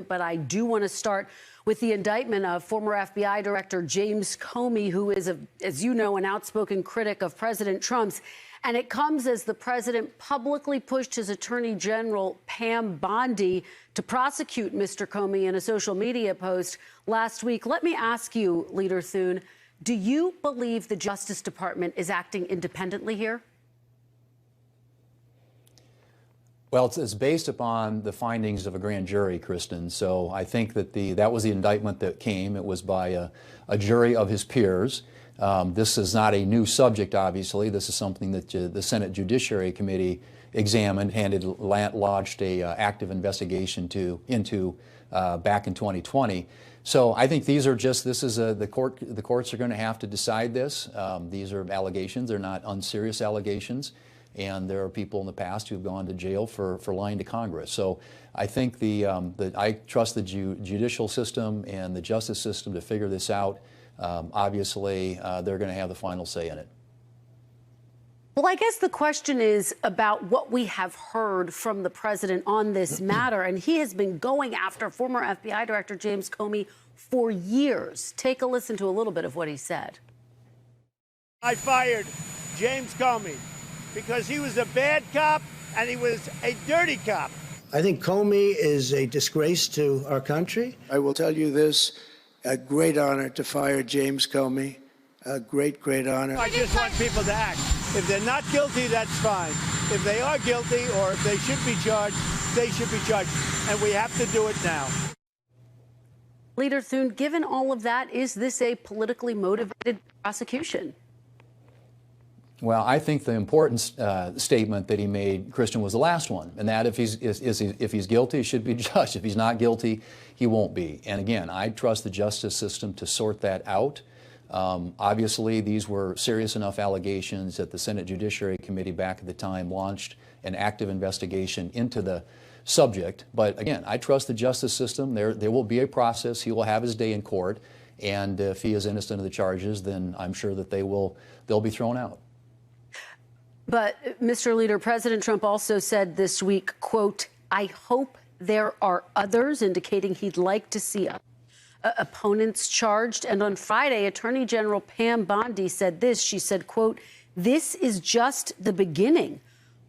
But I do want to start with the indictment of former FBI Director James Comey, who is, as you know, an outspoken critic of President Trump's. And it comes as the president publicly pushed his Attorney General, Pam Bondi, to prosecute Mr. Comey in a social media post last week. Let me ask you, Leader Thune, do you believe the Justice Department is acting independently here? Well, it's based upon the findings of a grand jury, Kristen. So I think that that was the indictment that came. It was by a jury of his peers. This is not a new subject, obviously. This is something that the Senate Judiciary Committee examined and had launched a active investigation into back in 2020. So I think these are just, the courts are going to have to decide this. These are allegations. They're not unserious allegations. And there are people in the past who've gone to jail for lying to Congress. So I think I trust the judicial system and the justice system to figure this out. Obviously, they're going to have the final say in it. Well, I guess the question is about what we have heard from the president on this matter. And he has been going after former FBI Director James Comey for years. Take a listen to a little bit of what he said. I fired James Comey because he was a bad cop and he was a dirty cop. I think Comey is a disgrace to our country. I will tell you this, a great honor to fire James Comey. A great, great honor. I just want people to act. If they're not guilty, that's fine. If they are guilty or if they should be charged, they should be charged. And we have to do it now. Leader Thune, given all of that, is this a politically motivated prosecution? Well, I think the important statement that he made, Christian, was the last one, and that if he's guilty, he should be judged. If he's not guilty, he won't be. And again, I trust the justice system to sort that out. Obviously, these were serious enough allegations that the Senate Judiciary Committee back at the time launched an active investigation into the subject. But again, I trust the justice system. There will be a process. He will have his day in court, and if he is innocent of the charges, then I'm sure that they'll be thrown out. But, Mr. Leader, President Trump also said this week, quote, "I hope there are others," indicating he'd like to see opponents charged. And on Friday, Attorney General Pam Bondi said this. She said, quote, "This is just the beginning."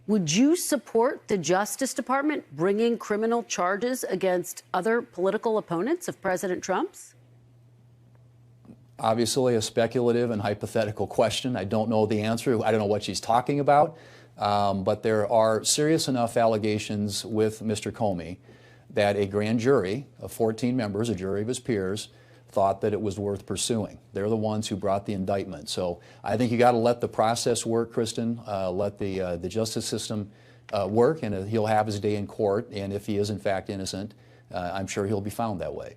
Would you support the Justice Department bringing criminal charges against other political opponents of President Trump's? Obviously, a speculative and hypothetical question. I don't know the answer. I don't know what she's talking about. But there are serious enough allegations with Mr. Comey that a grand jury of 14 members, a jury of his peers, thought that it was worth pursuing. They're the ones who brought the indictment. So I think you got to let the process work, Kristen. Let the justice system work, and he'll have his day in court. And if he is in fact innocent, I'm sure he'll be found that way.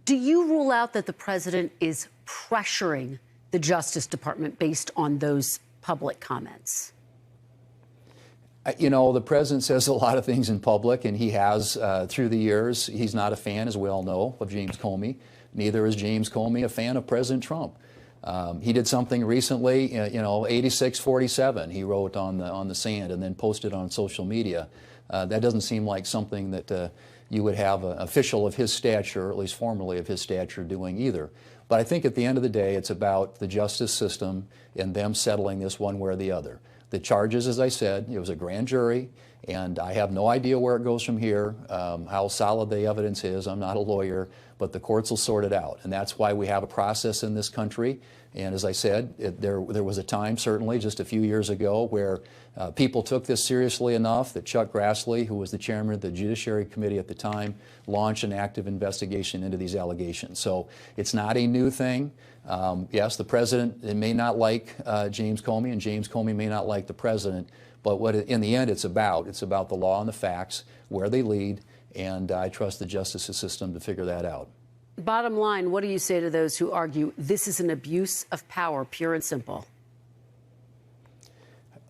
Do you rule out that the president is pressuring the Justice Department based on those public comments? You know, the president says a lot of things in public, and he has through the years. He's not a fan, as we all know, of James Comey. Neither is James Comey a fan of President Trump. He did something recently, 86-47, he wrote on the sand and then posted on social media. That doesn't seem like something that you would have an official of his stature, or at least formerly of his stature, doing either. But I think at the end of the day, it's about the justice system and them settling this one way or the other. The charges, as I said, it was a grand jury, and I have no idea where it goes from here, how solid the evidence is. I'm not a lawyer, but the courts will sort it out. And that's why we have a process in this country. And as I said, there was a time, certainly just a few years ago, where people took this seriously enough that Chuck Grassley, who was the chairman of the Judiciary Committee at the time, launched an active investigation into these allegations. So it's not a new thing. Yes, the president may not like James Comey, and James Comey may not like the president, but in the end it's about the law and the facts, where they lead, and I trust the justice system to figure that out. Bottom line, what do you say to those who argue this is an abuse of power, pure and simple?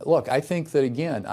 Look, I think that, again,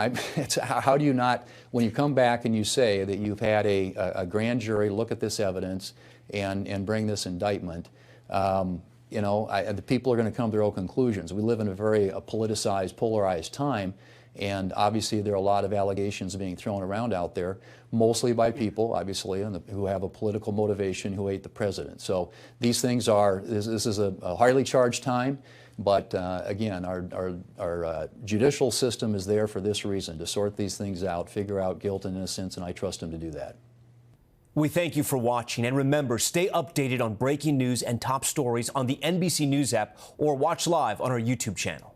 how do you not, when you come back and you say that you've had a grand jury look at this evidence and bring this indictment, the people are going to come to their own conclusions. We live in a very politicized, polarized time, And obviously there are a lot of allegations being thrown around out there, mostly by people, obviously, who have a political motivation, who hate the president. So these things are, this is a highly charged time, but again, our judicial system is there for this reason, to sort these things out, figure out guilt and innocence, and I trust them to do that. We thank you for watching, and remember, stay updated on breaking news and top stories on the NBC News app or watch live on our YouTube channel.